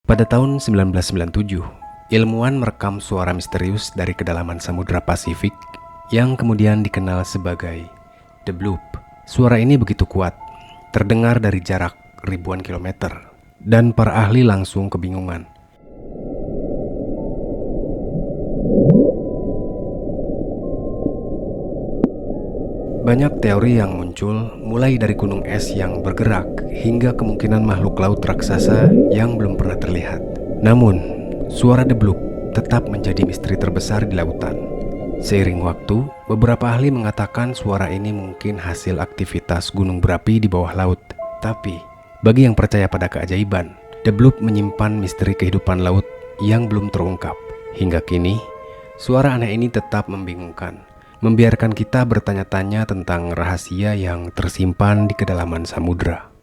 Pada tahun 1997, ilmuwan merekam suara misterius dari kedalaman Samudra Pasifik yang kemudian dikenal sebagai The Bloop. Suara ini begitu kuat, terdengar dari jarak ribuan kilometer, dan para ahli langsung kebingungan. Banyak teori yang muncul, mulai dari gunung es yang bergerak hingga kemungkinan makhluk laut raksasa yang belum pernah terlihat. Namun, suara The Bloop tetap menjadi misteri terbesar di lautan. Seiring waktu, beberapa ahli mengatakan suara ini mungkin hasil aktivitas gunung berapi di bawah laut. Tapi, bagi yang percaya pada keajaiban, The Bloop menyimpan misteri kehidupan laut yang belum terungkap. Hingga kini, suara aneh ini tetap membingungkan, membiarkan kita bertanya-tanya tentang rahasia yang tersimpan di kedalaman samudra.